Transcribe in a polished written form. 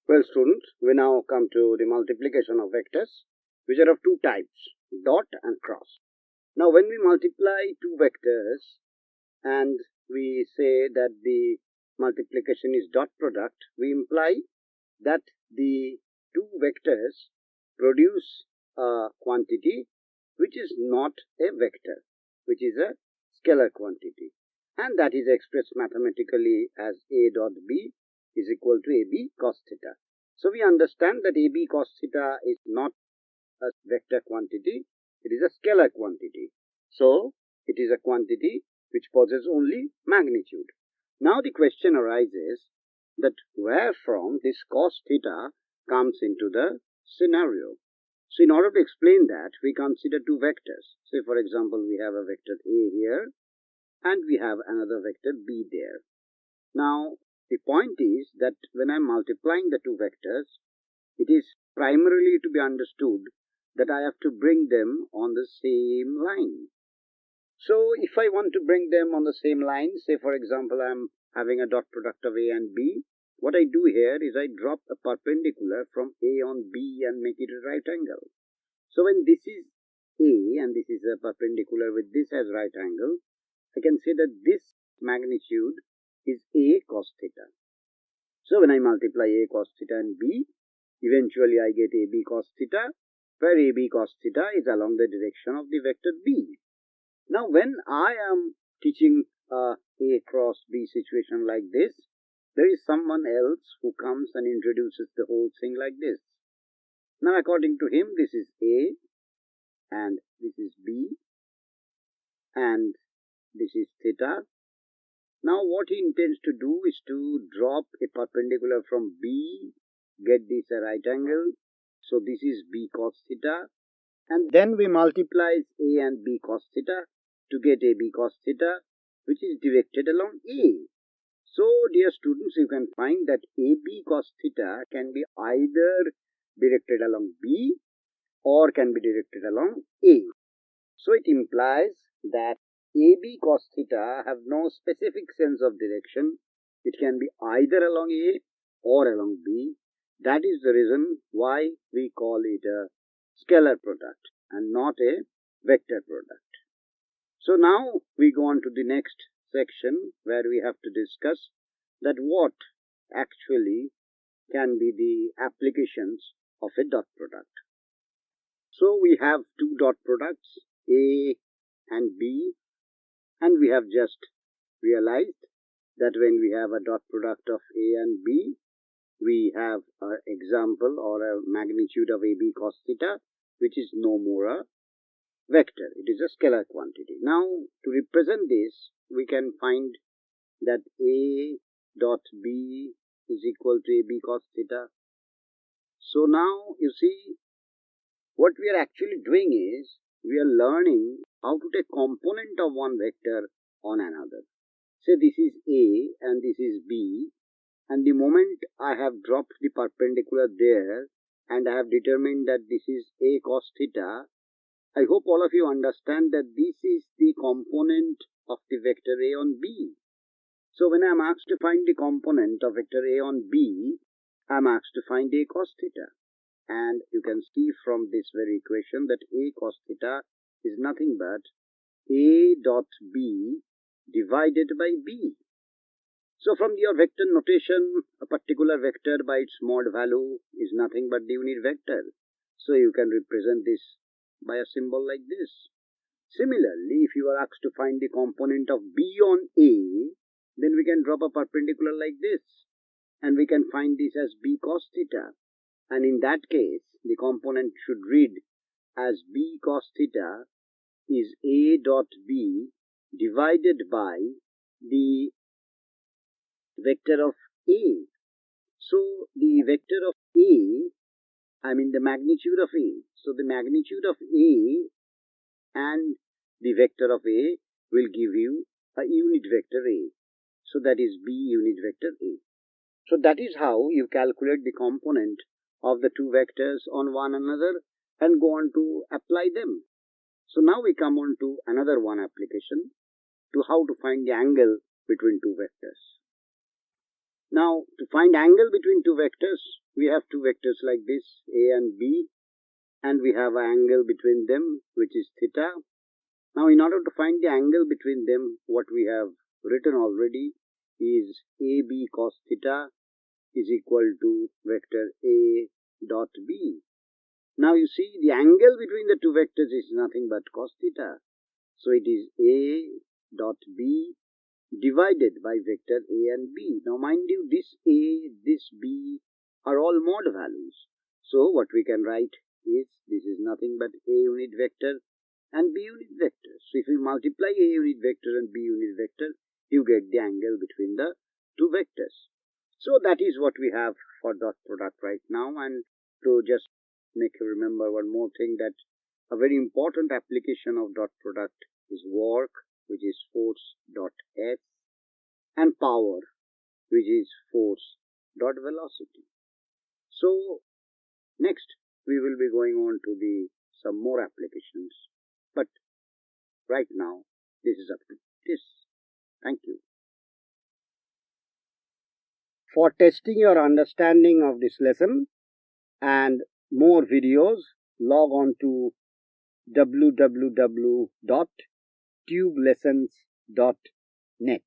Well, students, we now come to the multiplication of vectors, which are of two types, dot and cross. Now, when we multiply two vectors and we say that the multiplication is dot product, we imply that the two vectors produce a quantity which is not a vector, which is a scalar quantity, and that is expressed mathematically as A dot B is equal to AB cos theta. So we understand that AB cos theta is not a vector quantity, it is a scalar quantity. So it is a quantity which possesses only magnitude. Now the question arises that where from this cos theta comes into the scenario. So in order to explain that, we consider two vectors. Say for example, we have a vector A here and we have another vector B there. Now the point is that when I am multiplying the two vectors, it is primarily to be understood that I have to bring them on the same line. So if I want to bring them on the same line, say for example I am having a dot product of A and B, what I do here is I drop a perpendicular from A on B and make it a right angle. So when this is A and this is a perpendicular with this as right angle, I can say that this magnitude is A cos theta. So when I multiply A cos theta and B, eventually I get AB cos theta, where AB cos theta is along the direction of the vector B. Now when I am teaching a A cross B situation like this, there is someone else who comes and introduces the whole thing like this. Now according to him, this is A and this is B and this is theta. Now what he intends to do is to drop a perpendicular from B, get this a right angle. So this is B cos theta, and then we multiply A and B cos theta to get AB cos theta, which is directed along A. So dear students, you can find that AB cos theta can be either directed along B or can be directed along A. So it implies that AB cos theta have no specific sense of direction. It can be either along A or along B. That is the reason why we call it a scalar product and not a vector product. So now we go on to the next section where we have to discuss that what actually can be the applications of a dot product. So we have two dot products, A and B, and we have just realized that when we have a dot product of A and B, we have an example or a magnitude of AB cos theta, which is no more a vector. It is a scalar quantity. Now, to represent this, we can find that A dot B is equal to AB cos theta. So now, you see, what we are actually doing is, we are learning how to take component of one vector on another. Say this is A and this is B, and the moment I have dropped the perpendicular there and I have determined that this is A cos theta, I hope all of you understand that this is the component of the vector A on B. So when I am asked to find the component of vector A on B, I am asked to find A cos theta. And you can see from this very equation that A cos theta is nothing but A dot B divided by B. So from your vector notation, a particular vector by its mod value is nothing but the unit vector. So you can represent this by a symbol like this. Similarly, if you are asked to find the component of B on A, then we can drop a perpendicular like this, and we can find this as B cos theta. And in that case, the component should read as B cos theta is A dot B divided by the vector of A. So the vector of A, the magnitude of A. So the magnitude of A and the vector of A will give you a unit vector A. So that is B unit vector A. So that is how you calculate the component of the two vectors on one another and go on to apply them. So now we come on to another one application to how to find the angle between two vectors. Now, to find angle between two vectors, we have two vectors like this, A and B, and we have an angle between them, which is theta. Now, in order to find the angle between them, what we have written already is AB cos theta is equal to vector A dot B. Now, you see, the angle between the two vectors is nothing but cos theta. So, it is A dot B divided by vector A and B. Now, mind you, this A, this B are all mod values. So, what we can write is this is nothing but A unit vector and B unit vector. So, if you multiply A unit vector and B unit vector, you get the angle between the two vectors. So, that is what we have for dot product right now. And to just make you remember one more thing, that a very important application of dot product is work, which is force dot F, and power, which is force dot velocity. So next we will be going on to some more applications, but right now this is up to this. Thank you. For testing your understanding of this lesson and more videos, log on to www.tubelessons.net.